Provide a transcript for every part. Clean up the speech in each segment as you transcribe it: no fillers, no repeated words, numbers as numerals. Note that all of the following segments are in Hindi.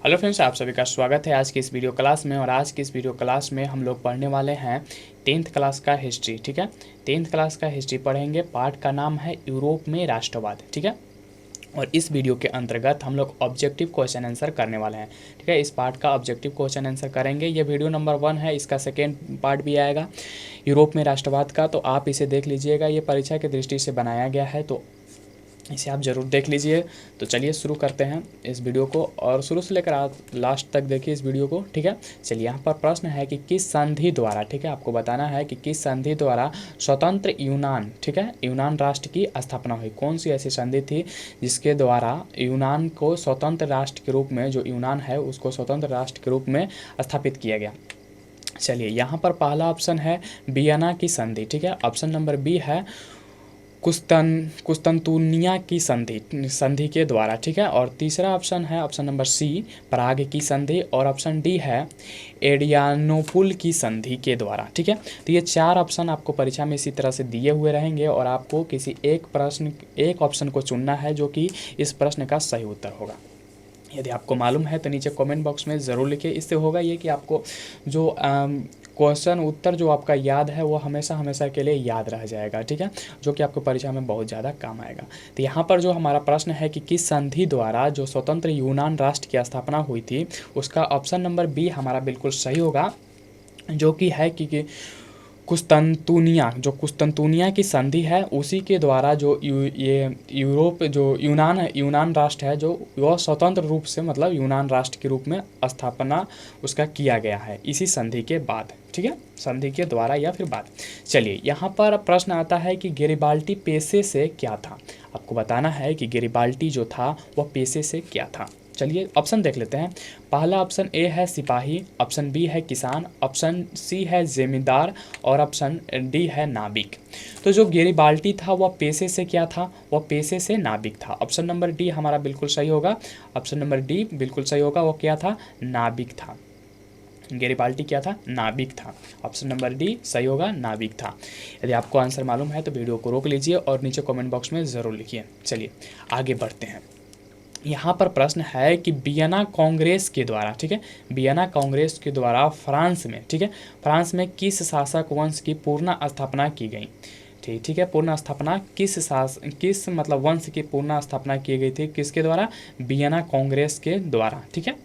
हेलो फ्रेंड्स, आप सभी का स्वागत है आज की इस वीडियो क्लास में। और आज की इस वीडियो क्लास में हम लोग पढ़ने वाले हैं 10th क्लास का हिस्ट्री। ठीक है, 10th क्लास का हिस्ट्री पढ़ेंगे। पार्ट का नाम है यूरोप में राष्ट्रवाद। ठीक है, और इस वीडियो के अंतर्गत हम लोग ऑब्जेक्टिव क्वेश्चन आंसर करने वाले हैं। ठीक है, इस पार्ट का ऑब्जेक्टिव क्वेश्चन आंसर करेंगे। ये वीडियो नंबर 1 है, इसका सेकेंड पार्ट भी आएगा यूरोप में राष्ट्रवाद का, तो आप इसे देख लीजिएगा। ये परीक्षा की दृष्टि से बनाया गया है, तो इसे आप ज़रूर देख लीजिए। तो चलिए शुरू करते हैं इस वीडियो को, और शुरू से लेकर आप लास्ट तक देखिए इस वीडियो को। ठीक है, चलिए यहाँ पर प्रश्न है कि किस संधि द्वारा, ठीक है, आपको बताना है कि किस संधि द्वारा स्वतंत्र यूनान, ठीक है, यूनान राष्ट्र की स्थापना हुई। कौन सी ऐसी संधि थी जिसके द्वारा यूनान को स्वतंत्र राष्ट्र के रूप में, जो यूनान है उसको स्वतंत्र राष्ट्र के रूप में स्थापित किया गया। चलिए यहाँ पर पहला ऑप्शन है वियना की संधि। ठीक है, ऑप्शन नंबर बी है कुस्तुनतुनिया की संधि के द्वारा। ठीक है, और तीसरा ऑप्शन है ऑप्शन नंबर सी प्राग की संधि, और ऑप्शन डी है एडियानोपुल की संधि के द्वारा। ठीक है, तो ये चार ऑप्शन आपको परीक्षा में इसी तरह से दिए हुए रहेंगे, और आपको किसी एक ऑप्शन को चुनना है जो कि इस प्रश्न का सही उत्तर होगा। यदि आपको मालूम है तो नीचे कमेंट बॉक्स में ज़रूर लिखिए। इससे होगा ये कि आपको जो क्वेश्चन उत्तर जो आपका याद है वो हमेशा हमेशा के लिए याद रह जाएगा। ठीक है, जो कि आपको परीक्षा में बहुत ज़्यादा काम आएगा। तो यहाँ पर जो हमारा प्रश्न है कि किस संधि द्वारा जो स्वतंत्र यूनान राष्ट्र की स्थापना हुई थी, उसका ऑप्शन नंबर बी हमारा बिल्कुल सही होगा, जो कि है कि कुस्तुनतुनिया की संधि है, उसी के द्वारा जो ये यूरोप जो यूनान राष्ट्र है, जो वह स्वतंत्र रूप से मतलब यूनान राष्ट्र के रूप में स्थापना उसका किया गया है इसी संधि के बाद। ठीक है, संधि के द्वारा या फिर बाद। चलिए यहाँ पर प्रश्न आता है कि गेरिबाल्डी पेशे से क्या था। आपको बताना है कि गेरिबाल्डी जो था वह पेशे से क्या था। चलिए ऑप्शन देख लेते हैं। पहला ऑप्शन ए है सिपाही, ऑप्शन बी है किसान, ऑप्शन सी है जमींदार, और ऑप्शन डी है नाविक। तो जो गेरिबाल्डी था वह पेशे से क्या था, वह पेशे से नाविक था। ऑप्शन नंबर डी हमारा बिल्कुल सही होगा, ऑप्शन नंबर डी बिल्कुल सही होगा। वो क्या था, नाविक था। गेरिबाल्डी क्या था, नाविक था। ऑप्शन नंबर डी सही होगा, नाविक था। यदि आपको आंसर मालूम है तो वीडियो को रोक लीजिए और नीचे कमेंट बॉक्स में ज़रूर लिखिए। चलिए आगे बढ़ते हैं। यहाँ पर प्रश्न है कि वियना कांग्रेस के द्वारा, ठीक है, वियना कांग्रेस के द्वारा फ्रांस में, ठीक है, फ्रांस में किस शासक वंश की पूर्ण स्थापना की गई। ठीक है, पूर्ण स्थापना किस मतलब वंश की पूर्ण स्थापना की गई थी, किसके द्वारा, वियना कांग्रेस के द्वारा। ठीक है,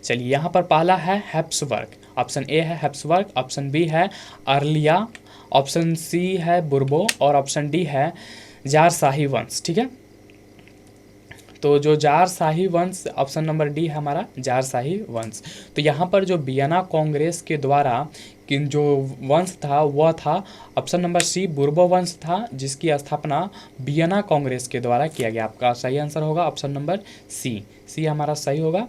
चलिए यहाँ पर पहला है हैप्सबर्ग, ऑप्शन ए है हैप्सबर्ग, ऑप्शन बी है अर्लिया, ऑप्शन सी है बुर्बो, और ऑप्शन डी है जारशाही वंश। ठीक है, तो जो जारशाही वंश, ऑप्शन नंबर डी है हमारा जारशाही वंश। तो यहाँ पर जो वियना कांग्रेस के द्वारा जो वंश था वह था ऑप्शन नंबर सी बुर्बो वंश था, जिसकी स्थापना वियना कांग्रेस के द्वारा किया गया। आपका सही आंसर होगा ऑप्शन नंबर सी हमारा सही होगा।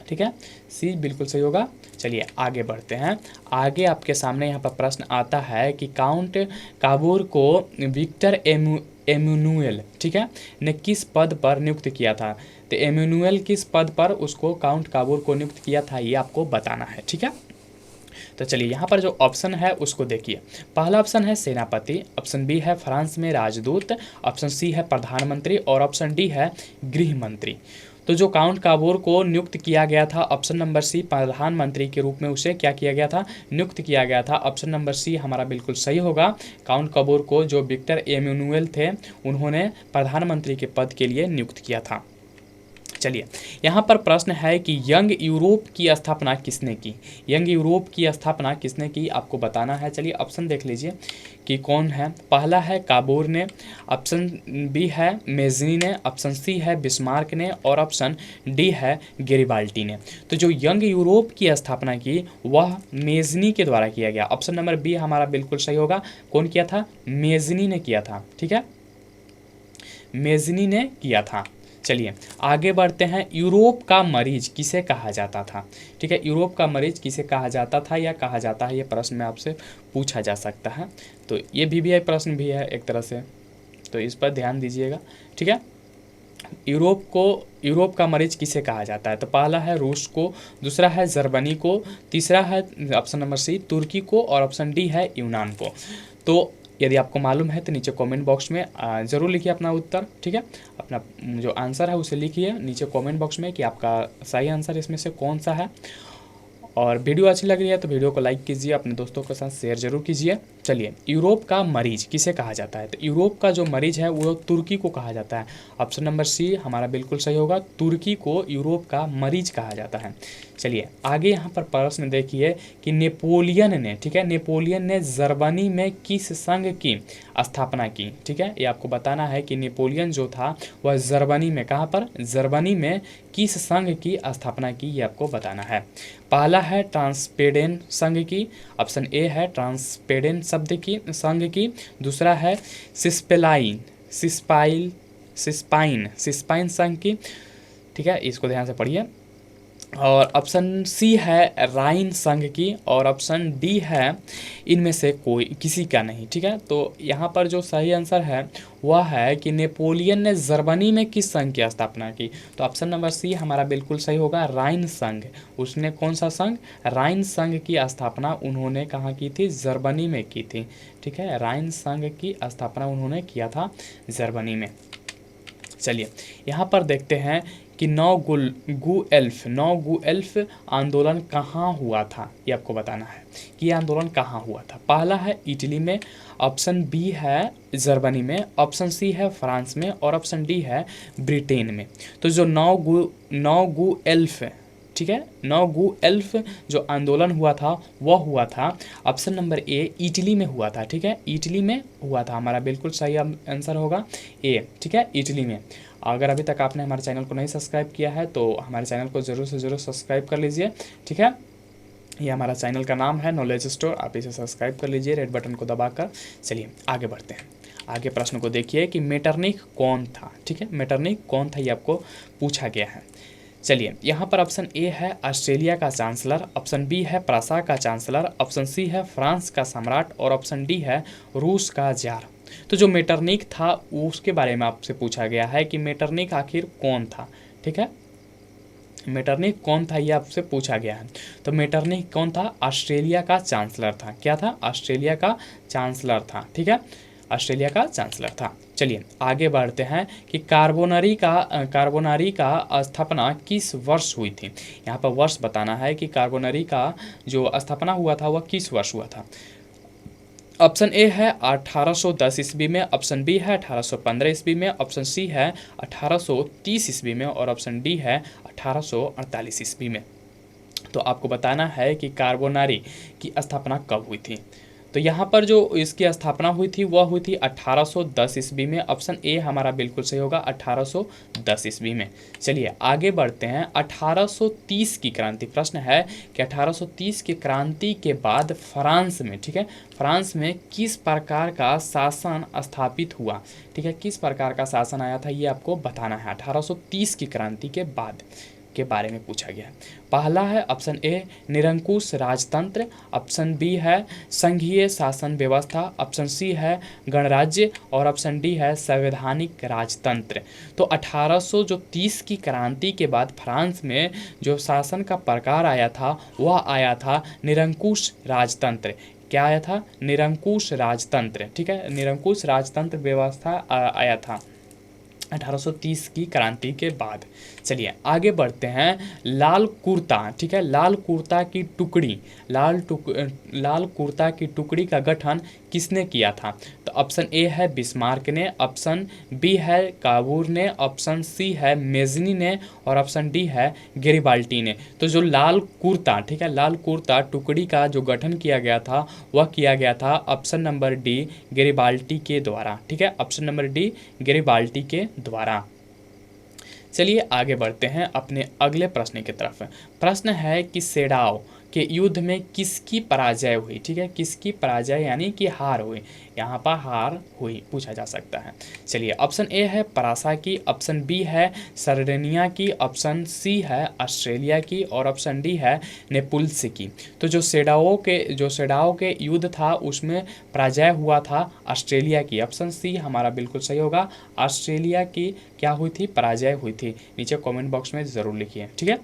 ठीक है, सी बिल्कुल सही होगा। चलिए आगे बढ़ते हैं। आगे आपके सामने यहाँ पर प्रश्न आता है कि काउंट काबूर को विक्टर एमुनुएल, ठीक है, ने किस पद पर नियुक्त किया था। तो एमुनुएल किस पद पर उसको काउंट काबूर को नियुक्त किया था, ये आपको बताना है। ठीक है, तो चलिए यहाँ पर जो ऑप्शन है उसको देखिए। पहला ऑप्शन है सेनापति, ऑप्शन बी है फ्रांस में राजदूत, ऑप्शन सी है प्रधानमंत्री, और ऑप्शन डी है गृह मंत्री। तो जो काउंट काबूर को नियुक्त किया गया था, ऑप्शन नंबर सी प्रधानमंत्री के रूप में उसे क्या किया गया था, नियुक्त किया गया था। ऑप्शन नंबर सी हमारा बिल्कुल सही होगा। काउंट काबूर को जो विक्टर एमुनुएल थे उन्होंने प्रधानमंत्री के पद के लिए नियुक्त किया था। चलिए यहाँ पर प्रश्न है कि यंग यूरोप की स्थापना किसने की। यंग यूरोप की स्थापना किसने की, आपको बताना है। चलिए ऑप्शन देख लीजिए कि कौन है। पहला है काबूर ने, ऑप्शन बी है मेजनी ने, ऑप्शन सी है बिस्मार्क ने, और ऑप्शन डी है गेरिबाल्डी ने। तो जो यंग यूरोप की स्थापना की वह मेजनी के द्वारा किया गया। ऑप्शन नंबर बी हमारा बिल्कुल सही होगा। कौन किया था, मेजनी ने किया था। ठीक है, मेजनी ने किया था। चलिए आगे बढ़ते हैं। यूरोप का मरीज किसे कहा जाता था। ठीक है, यूरोप का मरीज किसे कहा जाता था या कहा जाता है, ये प्रश्न में आपसे पूछा जा सकता है। तो ये भी प्रश्न भी है एक तरह से, तो इस पर ध्यान दीजिएगा। ठीक है, यूरोप का मरीज किसे कहा जाता है। तो पहला है रूस को, दूसरा है जर्मनी को, तीसरा है ऑप्शन नंबर सी तुर्की को, और ऑप्शन डी है यूनान को। तो यदि आपको मालूम है तो नीचे कमेंट बॉक्स में ज़रूर लिखिए अपना उत्तर, ठीक है। अपना जो आंसर है उसे लिखिए नीचे कमेंट बॉक्स में कि आपका सही आंसर इसमें से कौन सा है। और वीडियो अच्छी लग रही है तो वीडियो को लाइक कीजिए, अपने दोस्तों के साथ शेयर जरूर कीजिए। चलिए, यूरोप का मरीज किसे कहा जाता है? तो यूरोप का जो मरीज है वो तुर्की को कहा जाता है। ऑप्शन नंबर सी हमारा बिल्कुल सही होगा, तुर्की को यूरोप का मरीज कहा जाता है। चलिए आगे यहाँ पर प्रश्न देखिए कि नेपोलियन ने, ठीक है, नेपोलियन ने जर्मनी में किस संघ की स्थापना की? ठीक है, ये आपको बताना है कि नेपोलियन जो था वह जर्मनी में, कहाँ पर? जर्मनी में किस संघ की स्थापना की, ये आपको बताना है। पहला है ट्रांसपेडेन संघ की, ऑप्शन ए है ट्रांसपेडेन शब्द की संघ की। दूसरा है सिस्पेलाइन सिस्पाइन संघ की, ठीक है, इसको ध्यान से पढ़िए। और ऑप्शन सी है राइन संघ की, और ऑप्शन डी है इनमें से कोई किसी का नहीं, ठीक है। तो यहाँ पर जो सही आंसर है वह है कि नेपोलियन ने जर्मनी में किस संघ की स्थापना की? तो ऑप्शन नंबर सी हमारा बिल्कुल सही होगा, राइन संघ। उसने कौन सा संघ? राइन संघ की स्थापना उन्होंने कहाँ की थी? जर्मनी में की थी, ठीक है। राइन संघ की स्थापना उन्होंने किया था जर्मनी में। चलिए यहाँ पर देखते हैं कि नौ गु एल्फ आंदोलन कहाँ हुआ था, ये आपको बताना है कि ये आंदोलन कहाँ हुआ था। पहला है इटली में, ऑप्शन बी है जर्मनी में, ऑप्शन सी है फ्रांस में, और ऑप्शन डी है ब्रिटेन में। तो जो नौ गु एल्फ, ठीक है, नौ गु एल्फ जो आंदोलन हुआ था वह हुआ था ऑप्शन नंबर ए इटली में हुआ था, ठीक है, इटली में हुआ था। हमारा बिल्कुल सही आंसर होगा ए, ठीक है, इटली में। अगर अभी तक आपने हमारे चैनल को नहीं सब्सक्राइब किया है तो हमारे चैनल को ज़रूर से ज़रूर सब्सक्राइब कर लीजिए, ठीक है। ये हमारा चैनल का नाम है नॉलेज स्टोर, आप इसे सब्सक्राइब कर लीजिए रेड बटन को दबाकर। चलिए आगे बढ़ते हैं। आगे प्रश्न को देखिए कि मेटरनिख कौन था, ठीक है, मेटरनिख कौन था ये आपको पूछा गया है। चलिए यहाँ पर ऑप्शन ए है ऑस्ट्रेलिया का चांसलर, ऑप्शन बी है प्रासा का चांसलर, ऑप्शन सी है फ्रांस का सम्राट, और ऑप्शन डी है रूस का जार। तो जो मेटरनिख था उसके बारे में आपसे पूछा गया है कि मेटरनिख आखिर कौन था, ठीक है, मेटरनिख कौन था ये आपसे पूछा गया है। तो मेटरनिख कौन था? ऑस्ट्रेलिया का चांसलर था। क्या था? ऑस्ट्रेलिया का चांसलर था, ठीक है, ऑस्ट्रेलिया का चांसलर था। चलिए आगे बढ़ते हैं कि कार्बोनरी का स्थापना किस वर्ष हुई थी? यहाँ पर वर्ष बताना है कि कार्बोनरी का जो स्थापना हुआ था वह किस वर्ष हुआ था। ऑप्शन ए है 1810 ईस्वी में, ऑप्शन बी है 1815 ईस्वी में, ऑप्शन सी है 1830 ईस्वी में, और ऑप्शन डी है 1848 ईस्वी में। तो आपको बताना है कि कार्बोनरी की स्थापना कब हुई थी। तो यहाँ पर जो इसकी स्थापना हुई थी वह हुई थी 1810 ईस्वी में। ऑप्शन ए हमारा बिल्कुल सही होगा, 1810 ईस्वी में। चलिए आगे बढ़ते हैं। 1830 की क्रांति, प्रश्न है कि 1830 की क्रांति के बाद फ्रांस में, ठीक है, फ्रांस में किस प्रकार का शासन स्थापित हुआ, ठीक है, किस प्रकार का शासन आया था ये आपको बताना है 1830 की क्रांति के बाद के बारे में पूछा गया है। पहला है ऑप्शन ए निरंकुश राजतंत्र, ऑप्शन बी है संघीय शासन व्यवस्था, ऑप्शन सी है गणराज्य, और ऑप्शन डी है संवैधानिक राजतंत्र। तो 1830 की क्रांति के बाद फ्रांस में जो शासन का प्रकार आया था वह आया था निरंकुश राजतंत्र। क्या आया था? निरंकुश राजतंत्र, ठीक है, निरंकुश राजतंत्र व्यवस्था आया था 1830 की क्रांति के बाद। चलिए आगे बढ़ते हैं। लाल कुर्ता, ठीक है, लाल कुर्ता की टुकड़ी, लाल कुर्ता की टुकड़ी का गठन किसने किया था? तो ऑप्शन ए है बिस्मार्क ने, ऑप्शन बी है काबूर ने, ऑप्शन सी है मेजनी ने, और ऑप्शन डी है गेरिबाल्टी ने। तो जो लाल कुर्ता, ठीक है, लाल कुर्ता टुकड़ी का जो गठन किया गया था वह किया गया था ऑप्शन नंबर डी गेरिबाल्टी के द्वारा, ठीक है, ऑप्शन नंबर डी गेरिबाल्टी के द्वारा। चलिए आगे बढ़ते हैं अपने अगले प्रश्न की तरफ। प्रश्न है कि सेडाव के युद्ध में किसकी पराजय हुई, ठीक है, किसकी पराजय यानी कि हार हुई, यहाँ पर हार हुई पूछा जा सकता है। चलिए ऑप्शन ए है परासा की, ऑप्शन बी है सर्डेनिया की, ऑप्शन सी है ऑस्ट्रेलिया की, और ऑप्शन डी है नेपुल्स की। तो जो सेडाओ के युद्ध था उसमें पराजय हुआ था ऑस्ट्रेलिया की। ऑप्शन सी हमारा बिल्कुल सही होगा, ऑस्ट्रेलिया की क्या हुई थी? पराजय हुई थी। नीचे कमेंट बॉक्स में ज़रूर लिखिए, ठीक है।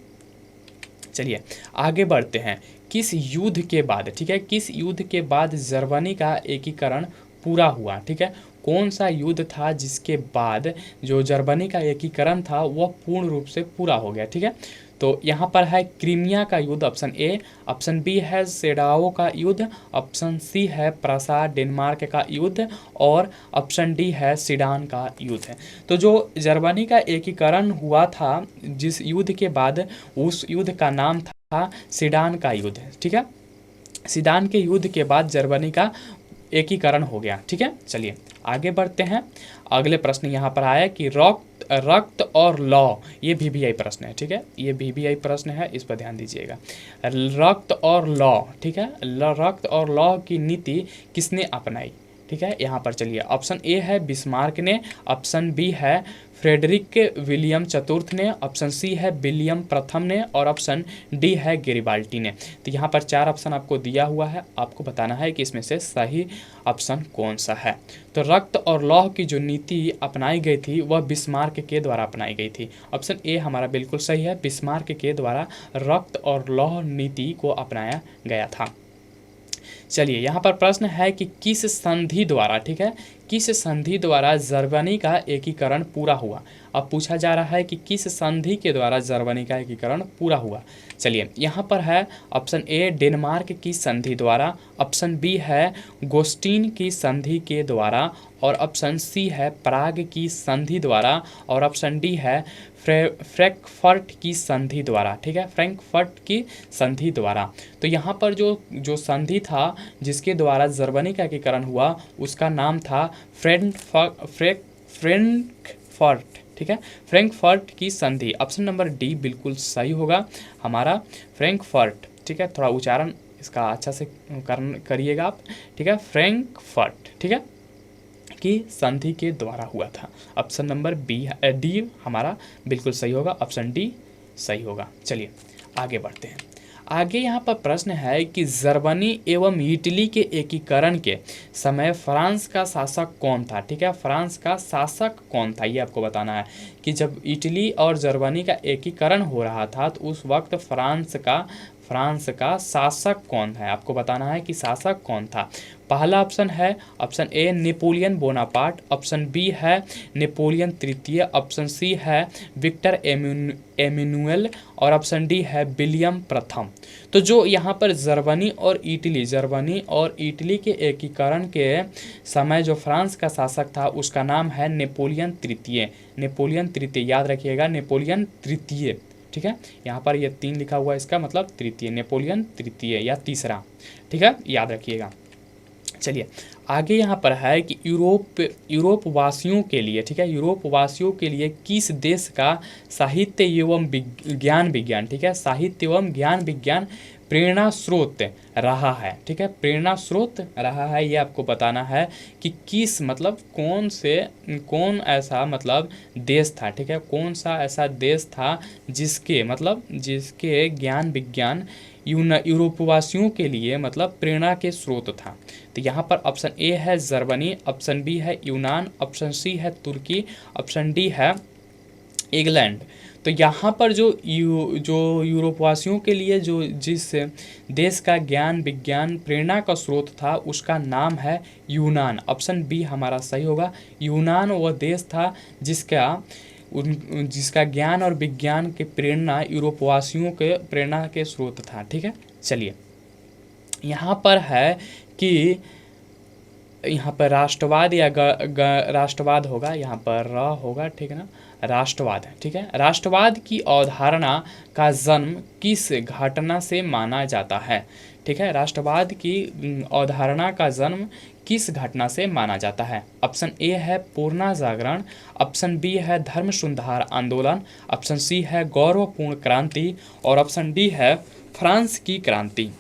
चलिए आगे बढ़ते हैं। किस युद्ध के बाद, ठीक है, किस युद्ध के बाद जर्मनी का एकीकरण पूरा हुआ, ठीक है। कौन सा युद्ध था जिसके बाद जो जर्मनी का एकीकरण था वह पूर्ण रूप से पूरा हो गया, ठीक है। तो यहाँ पर है क्रीमिया का युद्ध, ऑप्शन ए। ऑप्शन बी है सेडाओ का युद्ध। ऑप्शन सी है प्रासाद डेनमार्क का युद्ध। और ऑप्शन डी है सीडान का युद्ध। तो जो जर्मनी का एकीकरण हुआ था जिस युद्ध के बाद, उस युद्ध का नाम था सीडान का युद्ध, ठीक है। सीडान के युद्ध के बाद जर्मनी का एकीकरण हो गया, ठीक है। चलिए आगे बढ़ते हैं। अगले प्रश्न यहाँ पर आया कि रक्त और लौ, ये VVI प्रश्न है, ठीक है। ये VVI प्रश्न है, इस पर ध्यान दीजिएगा। रक्त और लौ, ठीक है। रक्त और लौ की नीति किसने अपनाई, ठीक है। यहाँ पर चलिए, ऑप्शन ए है बिस्मार्क ने। ऑप्शन बी है फ्रेडरिक विलियम चतुर्थ ने। ऑप्शन सी है विलियम प्रथम ने। और ऑप्शन डी है गेरिबाल्टी ने। तो यहाँ पर 4 ऑप्शन आपको दिया हुआ है, आपको बताना है कि इसमें से सही ऑप्शन कौन सा है। तो रक्त और लौह की जो नीति अपनाई गई थी वह बिस्मार्क के द्वारा अपनाई गई थी। ऑप्शन ए हमारा बिल्कुल सही है, बिस्मार्क के द्वारा रक्त और लौह नीति को अपनाया गया था। चलिए यहाँ पर प्रश्न है कि किस संधि द्वारा, ठीक है, किस संधि द्वारा जर्मनी का एकीकरण पूरा हुआ। अब पूछा जा रहा है कि किस संधि के द्वारा जर्मनी का एकीकरण पूरा हुआ। चलिए यहाँ पर है ऑप्शन ए डेनमार्क की संधि द्वारा। ऑप्शन बी है गोस्टीन की संधि के द्वारा। और ऑप्शन सी है प्राग की संधि द्वारा। और ऑप्शन डी है फ्रैंकफर्ट की संधि द्वारा, ठीक है, फ्रैंकफर्ट की संधि द्वारा। तो यहाँ पर जो संधि था जिसके द्वारा जर्मनी का एकीकरण हुआ उसका नाम था फ्रैंकफर्ट, ठीक है, फ्रैंकफर्ट की संधि। ऑप्शन नंबर डी बिल्कुल सही होगा हमारा, फ्रैंकफर्ट, ठीक है। थोड़ा उच्चारण इसका अच्छा से करिएगा आप, ठीक है, फ्रैंकफर्ट, ठीक है, की संधि के द्वारा हुआ था। ऑप्शन नंबर डी हमारा बिल्कुल सही होगा, ऑप्शन डी सही होगा। चलिए आगे बढ़ते हैं। आगे यहाँ पर प्रश्न है कि जर्मनी एवं इटली के एकीकरण के समय फ्रांस का शासक कौन था, ठीक है। फ्रांस का शासक कौन था ये आपको बताना है कि जब इटली और जर्मनी का एकीकरण हो रहा था तो उस वक्त फ्रांस का शासक कौन है, आपको बताना है कि शासक कौन था। पहला ऑप्शन है option A Napoleon Bonaparte. Option B है नेपोलियन तृतीय। ऑप्शन सी है विक्टर एमेनुएल। और ऑप्शन डी है विलियम प्रथम। तो जो यहाँ पर जर्मनी और इटली के एकीकरण के समय जो फ्रांस का शासक था उसका नाम है नेपोलियन तृतीय। नेपोलियन तृतीय याद रखिएगा, नेपोलियन तृतीय, ठीक है। यहाँ पर ये 3 लिखा हुआ है, इसका मतलब तृतीय, नेपोलियन तृतीय या तीसरा, ठीक है, याद रखिएगा। चलिए आगे यहाँ पर है कि यूरोप वासियों के लिए, ठीक है, यूरोप वासियों के लिए किस देश का साहित्य एवं विज्ञान, ठीक है, साहित्य एवं ज्ञान विज्ञान प्रेरणा स्रोत रहा है, ठीक है, प्रेरणा स्रोत रहा है। ये आपको बताना है कि किस मतलब कौन ऐसा मतलब देश था, ठीक है, कौन सा ऐसा देश था जिसके ज्ञान विज्ञान यूरोपवासियों के लिए मतलब प्रेरणा के स्रोत था। तो यहाँ पर ऑप्शन ए है जर्मनी। ऑप्शन बी है यूनान। ऑप्शन सी है तुर्की। ऑप्शन डी है इंग्लैंड। तो यहाँ पर जो यूरोपवासियों के लिए जिस देश का ज्ञान विज्ञान प्रेरणा का स्रोत था उसका नाम है यूनान। ऑप्शन बी हमारा सही होगा, यूनान वह देश था जिसका ज्ञान और विज्ञान के प्रेरणा यूरोपवासियों के प्रेरणा के स्रोत था, ठीक है। चलिए यहाँ पर है कि यहाँ पर राष्ट्रवाद या राष्ट्रवाद होगा, यहाँ पर होगा, ठीक है ना, राष्ट्रवाद, ठीक है। राष्ट्रवाद की अवधारणा का जन्म किस घटना से माना जाता है, ठीक है, राष्ट्रवाद की अवधारणा का जन्म किस घटना से माना जाता है। ऑप्शन ए है पूर्णा जागरण। ऑप्शन बी है धर्म सुधार आंदोलन। ऑप्शन सी है गौरवपूर्ण क्रांति। और ऑप्शन डी है फ्रांस की क्रांति।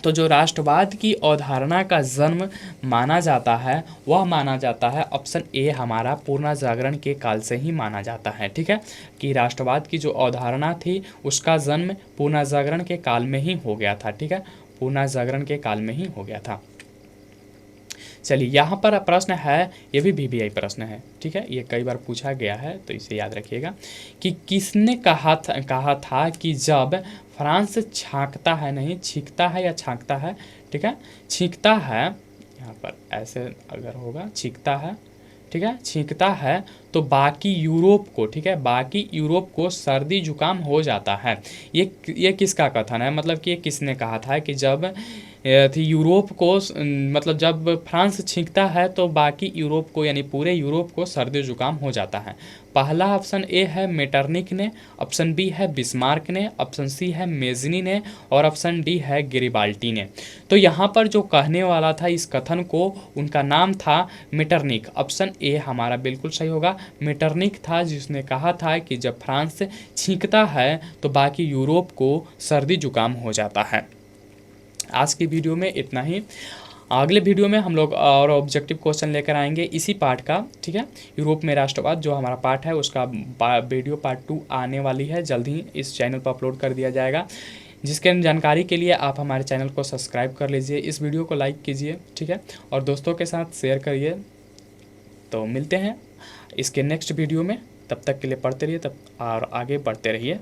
तो जो राष्ट्रवाद की अवधारणा का जन्म माना जाता है वह माना जाता है ऑप्शन ए हमारा पूर्णा जागरण के काल से ही माना जाता है, ठीक है, कि राष्ट्रवाद की जो अवधारणा थी उसका जन्म पूर्णा जागरण के काल में ही हो गया था, ठीक है, पूर्णा जागरण के काल में ही हो गया था। चलिए यहाँ पर प्रश्न है, ये भी VVI प्रश्न है, ठीक है, ये कई बार पूछा गया है तो इसे याद रखिएगा कि किसने कहा था कि जब फ्रांस छांकता है, नहीं छींकता है या छांकता है, ठीक है, छींकता है, यहाँ पर ऐसे अगर होगा, छींकता है, ठीक है, छींकता है तो बाकी यूरोप को, ठीक है, बाकी यूरोप को सर्दी जुकाम हो जाता है। ये किसका कथन है, मतलब कि ये किसने कहा था कि जब थी यूरोप को मतलब जब फ्रांस छींकता है तो बाकी यूरोप को, यानी पूरे यूरोप को सर्दी जुकाम हो जाता है। पहला ऑप्शन ए है मेटरनिक ने, ऑप्शन बी है बिस्मार्क ने, ऑप्शन सी है मेजनी ने और ऑप्शन डी है गेरिबाल्टी ने। तो यहाँ पर जो कहने वाला था इस कथन को, उनका नाम था मेटरनिक। ऑप्शन ए हमारा बिल्कुल सही होगा, मेटरनिक था जिसने कहा था कि जब फ्रांस छींकता है तो बाकी यूरोप को सर्दी जुकाम हो जाता है। आज की वीडियो में इतना ही। अगले वीडियो में हम लोग और ऑब्जेक्टिव क्वेश्चन लेकर आएंगे इसी पार्ट का, ठीक है, यूरोप में राष्ट्रवाद जो हमारा पार्ट है उसका वीडियो पार्ट 2 आने वाली है, जल्द ही इस चैनल पर अपलोड कर दिया जाएगा। जिसके जानकारी के लिए आप हमारे चैनल को सब्सक्राइब कर लीजिए, इस वीडियो को लाइक कीजिए, ठीक है, और दोस्तों के साथ शेयर करिए। तो मिलते हैं इसके नेक्स्ट वीडियो में, तब तक के लिए पढ़ते रहिए तब और आगे बढ़ते रहिए।